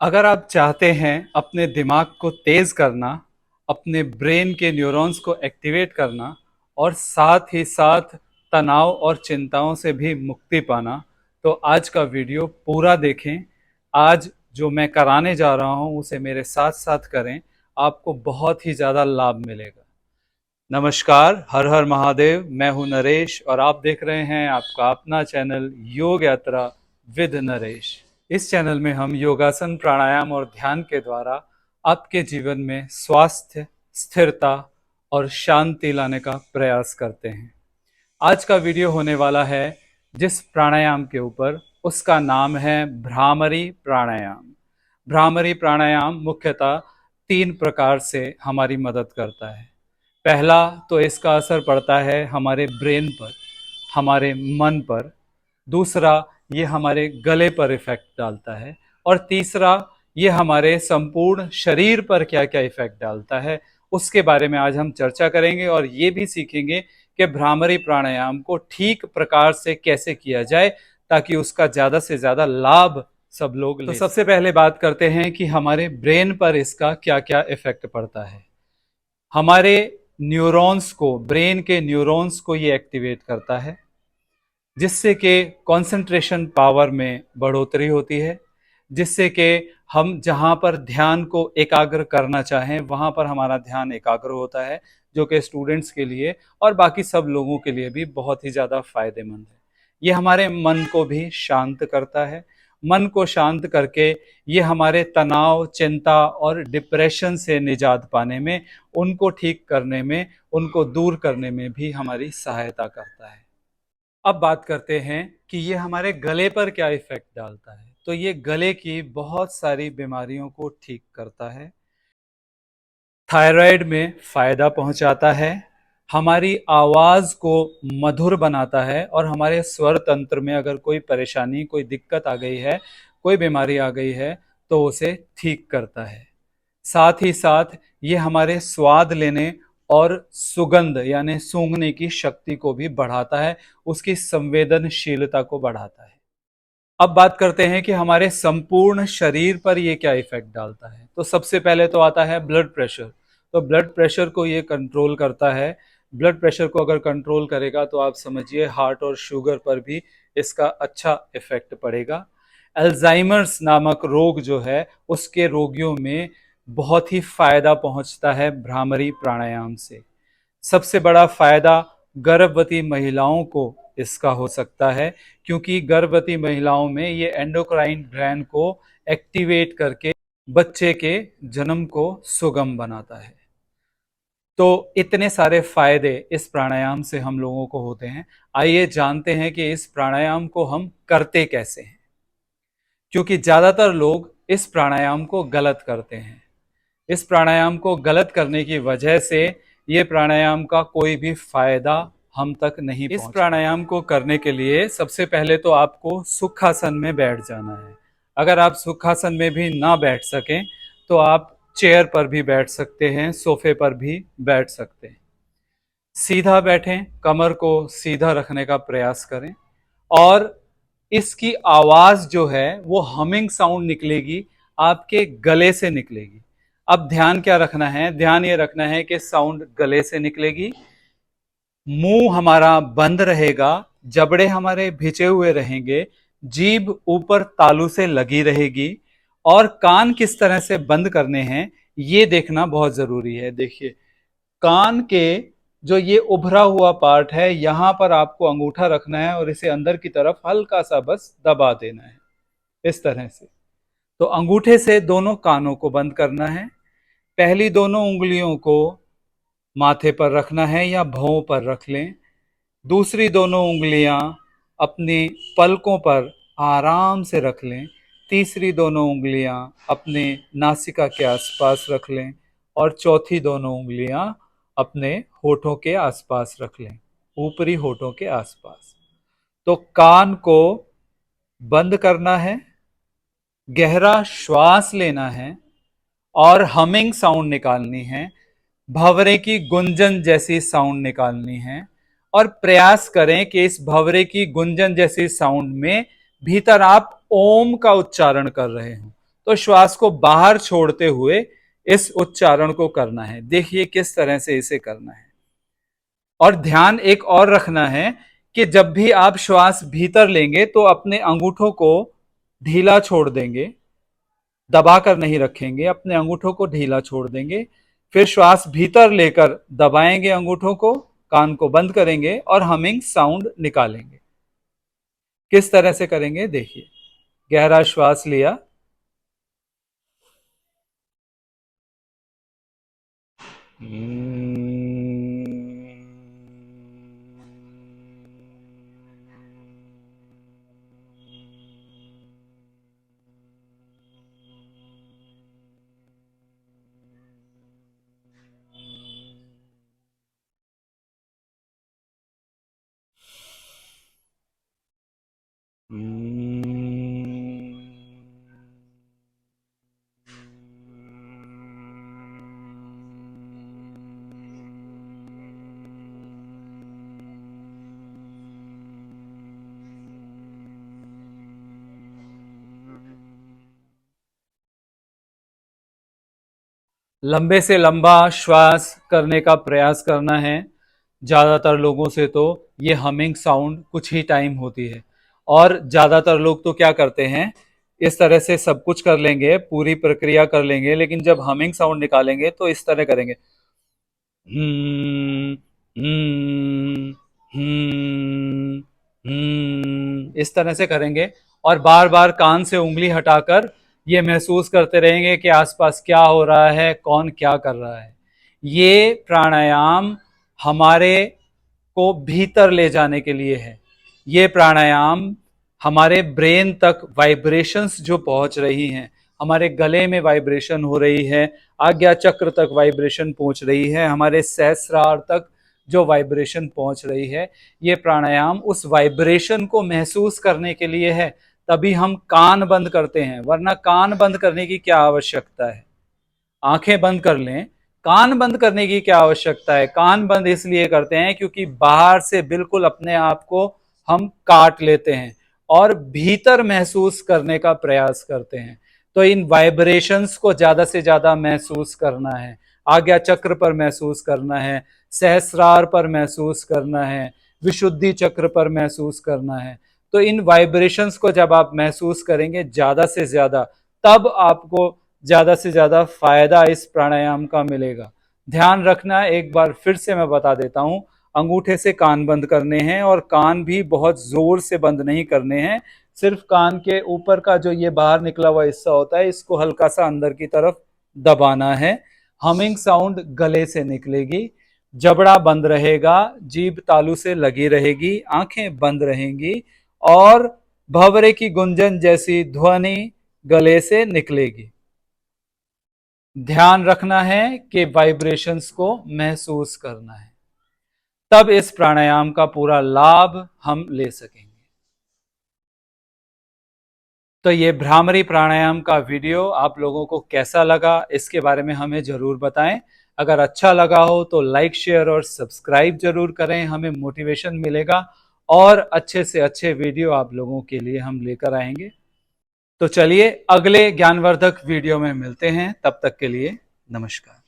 अगर आप चाहते हैं अपने दिमाग को तेज करना, अपने ब्रेन के न्यूरॉन्स को एक्टिवेट करना और साथ ही साथ तनाव और चिंताओं से भी मुक्ति पाना, तो आज का वीडियो पूरा देखें। आज जो मैं कराने जा रहा हूं उसे मेरे साथ साथ करें, आपको बहुत ही ज़्यादा लाभ मिलेगा। नमस्कार, हर हर महादेव। मैं हूं नरेश और आप देख रहे हैं आपका अपना चैनल योग यात्रा विद नरेश। इस चैनल में हम योगासन, प्राणायाम और ध्यान के द्वारा आपके जीवन में स्वास्थ्य, स्थिरता और शांति लाने का प्रयास करते हैं। आज का वीडियो होने वाला है जिस प्राणायाम के ऊपर, उसका नाम है भ्रामरी प्राणायाम। भ्रामरी प्राणायाम मुख्यतः 3 प्रकार से हमारी मदद करता है। पहला तो इसका असर पड़ता है हमारे ब्रेन पर, हमारे मन पर। दूसरा, ये हमारे गले पर इफेक्ट डालता है। और तीसरा, ये हमारे संपूर्ण शरीर पर क्या क्या इफेक्ट डालता है, उसके बारे में आज हम चर्चा करेंगे। और ये भी सीखेंगे कि भ्रामरी प्राणायाम को ठीक प्रकार से कैसे किया जाए ताकि उसका ज़्यादा से ज़्यादा लाभ सब लोग ले। तो सबसे पहले बात करते हैं कि हमारे ब्रेन पर इसका क्या क्या इफेक्ट पड़ता है। हमारे न्यूरॉन्स को, ब्रेन के न्यूरॉन्स को ये एक्टिवेट करता है, जिससे कि कंसंट्रेशन पावर में बढ़ोतरी होती है, जिससे कि हम जहाँ पर ध्यान को एकाग्र करना चाहें वहाँ पर हमारा ध्यान एकाग्र होता है, जो कि स्टूडेंट्स के लिए और बाकी सब लोगों के लिए भी बहुत ही ज़्यादा फायदेमंद है। ये हमारे मन को भी शांत करता है। मन को शांत करके ये हमारे तनाव, चिंता और डिप्रेशन से निजात पाने में, उनको ठीक करने में, उनको दूर करने में भी हमारी सहायता करता है। अब बात करते हैं कि ये हमारे गले पर क्या इफेक्ट डालता है। तो ये गले की बहुत सारी बीमारियों को ठीक करता है, थायराइड में फायदा पहुंचाता है, हमारी आवाज को मधुर बनाता है और हमारे स्वर तंत्र में अगर कोई परेशानी, कोई दिक्कत आ गई है, कोई बीमारी आ गई है तो उसे ठीक करता है। साथ ही साथ ये हमारे स्वाद लेने और सुगंध यानी सूंघने की शक्ति को भी बढ़ाता है, उसकी संवेदनशीलता को बढ़ाता है। अब बात करते हैं कि हमारे संपूर्ण शरीर पर ये क्या इफेक्ट डालता है। तो सबसे पहले तो आता है ब्लड प्रेशर। तो ब्लड प्रेशर को ये कंट्रोल करता है। ब्लड प्रेशर को अगर कंट्रोल करेगा तो आप समझिए हार्ट और शुगर पर भी इसका अच्छा इफेक्ट पड़ेगा। अल्जाइमर्स नामक रोग जो है, उसके रोगियों में बहुत ही फायदा पहुंचता है भ्रामरी प्राणायाम से। सबसे बड़ा फायदा गर्भवती महिलाओं को इसका हो सकता है, क्योंकि गर्भवती महिलाओं में ये एंडोक्राइन ग्लैंड को एक्टिवेट करके बच्चे के जन्म को सुगम बनाता है। तो इतने सारे फायदे इस प्राणायाम से हम लोगों को होते हैं। आइए जानते हैं कि इस प्राणायाम को हम करते कैसे हैं, क्योंकि ज्यादातर लोग इस प्राणायाम को गलत करते हैं। इस प्राणायाम को गलत करने की वजह से ये प्राणायाम का कोई भी फायदा हम तक नहीं पहुंचता। इस प्राणायाम को करने के लिए सबसे पहले तो आपको सुखासन में बैठ जाना है। अगर आप सुखासन में भी ना बैठ सकें तो आप चेयर पर भी बैठ सकते हैं, सोफे पर भी बैठ सकते हैं। सीधा बैठें, कमर को सीधा रखने का प्रयास करें और इसकी आवाज जो है वो हमिंग साउंड निकलेगी, आपके गले से निकलेगी। अब ध्यान क्या रखना है? ध्यान ये रखना है कि साउंड गले से निकलेगी, मुंह हमारा बंद रहेगा, जबड़े हमारे भिजे हुए रहेंगे, जीभ ऊपर तालू से लगी रहेगी और कान किस तरह से बंद करने हैं ये देखना बहुत जरूरी है। देखिए, कान के जो ये उभरा हुआ पार्ट है, यहां पर आपको अंगूठा रखना है और इसे अंदर की तरफ हल्का सा बस दबा देना है, इस तरह से। तो अंगूठे से दोनों कानों को बंद करना है। पहली दोनों उंगलियों को माथे पर रखना है या भौं पर रख लें। दूसरी दोनों उंगलियां अपनी पलकों पर आराम से रख लें। तीसरी दोनों उंगलियां अपने नासिका के आसपास रख लें और चौथी दोनों उंगलियां अपने होठों के आसपास रख लें, ऊपरी होठों के आसपास। तो कान को बंद करना है, गहरा श्वास लेना है और हमिंग साउंड निकालनी है, भंवरे की गुंजन जैसी साउंड निकालनी है। और प्रयास करें कि इस भंवरे की गुंजन जैसी साउंड में भीतर आप ओम का उच्चारण कर रहे हो। तो श्वास को बाहर छोड़ते हुए इस उच्चारण को करना है। देखिए किस तरह से इसे करना है। और ध्यान एक और रखना है कि जब भी आप श्वास भीतर लेंगे तो अपने अंगूठों को ढीला छोड़ देंगे, दबाकर नहीं रखेंगे, अपने अंगूठों को ढीला छोड़ देंगे। फिर श्वास भीतर लेकर दबाएंगे अंगूठों को, कान को बंद करेंगे और हमिंग साउंड निकालेंगे। किस तरह से करेंगे देखिए। गहरा श्वास लिया, लंबे से लंबा श्वास करने का प्रयास करना है। ज़्यादातर लोगों से तो ये हमिंग साउंड कुछ ही टाइम होती है, और ज़्यादातर लोग तो क्या करते हैं, इस तरह से सब कुछ कर लेंगे, पूरी प्रक्रिया कर लेंगे, लेकिन जब हमिंग साउंड निकालेंगे तो इस तरह करेंगे, हम्म हम्म इस तरह से करेंगे। और बार बार कान से उंगली हटाकर ये महसूस करते रहेंगे कि आसपास क्या हो रहा है, कौन क्या कर रहा है। ये प्राणायाम हमारे को भीतर ले जाने के लिए है। ये प्राणायाम हमारे ब्रेन तक वाइब्रेशंस जो पहुंच रही हैं, हमारे गले में वाइब्रेशन हो रही है, आज्ञा चक्र तक वाइब्रेशन पहुंच रही है, हमारे सहस्रार तक जो वाइब्रेशन पहुंच रही है, ये प्राणायाम उस वाइब्रेशन को महसूस करने के लिए है। तभी हम कान बंद करते हैं, वरना कान बंद करने की क्या आवश्यकता है। आंखें बंद कर लें, कान बंद करने की क्या आवश्यकता है। कान बंद इसलिए करते हैं क्योंकि बाहर से बिल्कुल अपने आप को हम काट लेते हैं और भीतर महसूस करने का प्रयास करते हैं। तो इन वाइब्रेशंस को ज्यादा से ज्यादा महसूस करना है, आज्ञा चक्र पर महसूस करना है, सहस्रार पर महसूस करना है, विशुद्धि चक्र पर महसूस करना है। तो इन वाइब्रेशंस को जब आप महसूस करेंगे ज्यादा से ज्यादा, तब आपको ज्यादा से ज्यादा फायदा इस प्राणायाम का मिलेगा। ध्यान रखना, एक बार फिर से मैं बता देता हूं, अंगूठे से कान बंद करने हैं, और कान भी बहुत जोर से बंद नहीं करने हैं। सिर्फ कान के ऊपर का जो ये बाहर निकला हुआ हिस्सा होता है, इसको हल्का सा अंदर की तरफ दबाना है। हमिंग साउंड गले से निकलेगी, जबड़ा बंद रहेगा, जीभ तालू से लगी रहेगी, आंखें बंद रहेंगी, और भंवरे की गुंजन जैसी ध्वनि गले से निकलेगी। ध्यान रखना है कि वाइब्रेशंस को महसूस करना है, तब इस प्राणायाम का पूरा लाभ हम ले सकेंगे। तो ये भ्रामरी प्राणायाम का वीडियो आप लोगों को कैसा लगा, इसके बारे में हमें जरूर बताएं। अगर अच्छा लगा हो तो लाइक, शेयर और सब्सक्राइब जरूर करें, हमें मोटिवेशन मिलेगा और अच्छे से अच्छे वीडियो आप लोगों के लिए हम लेकर आएंगे। तो चलिए अगले ज्ञानवर्धक वीडियो में मिलते हैं, तब तक के लिए नमस्कार।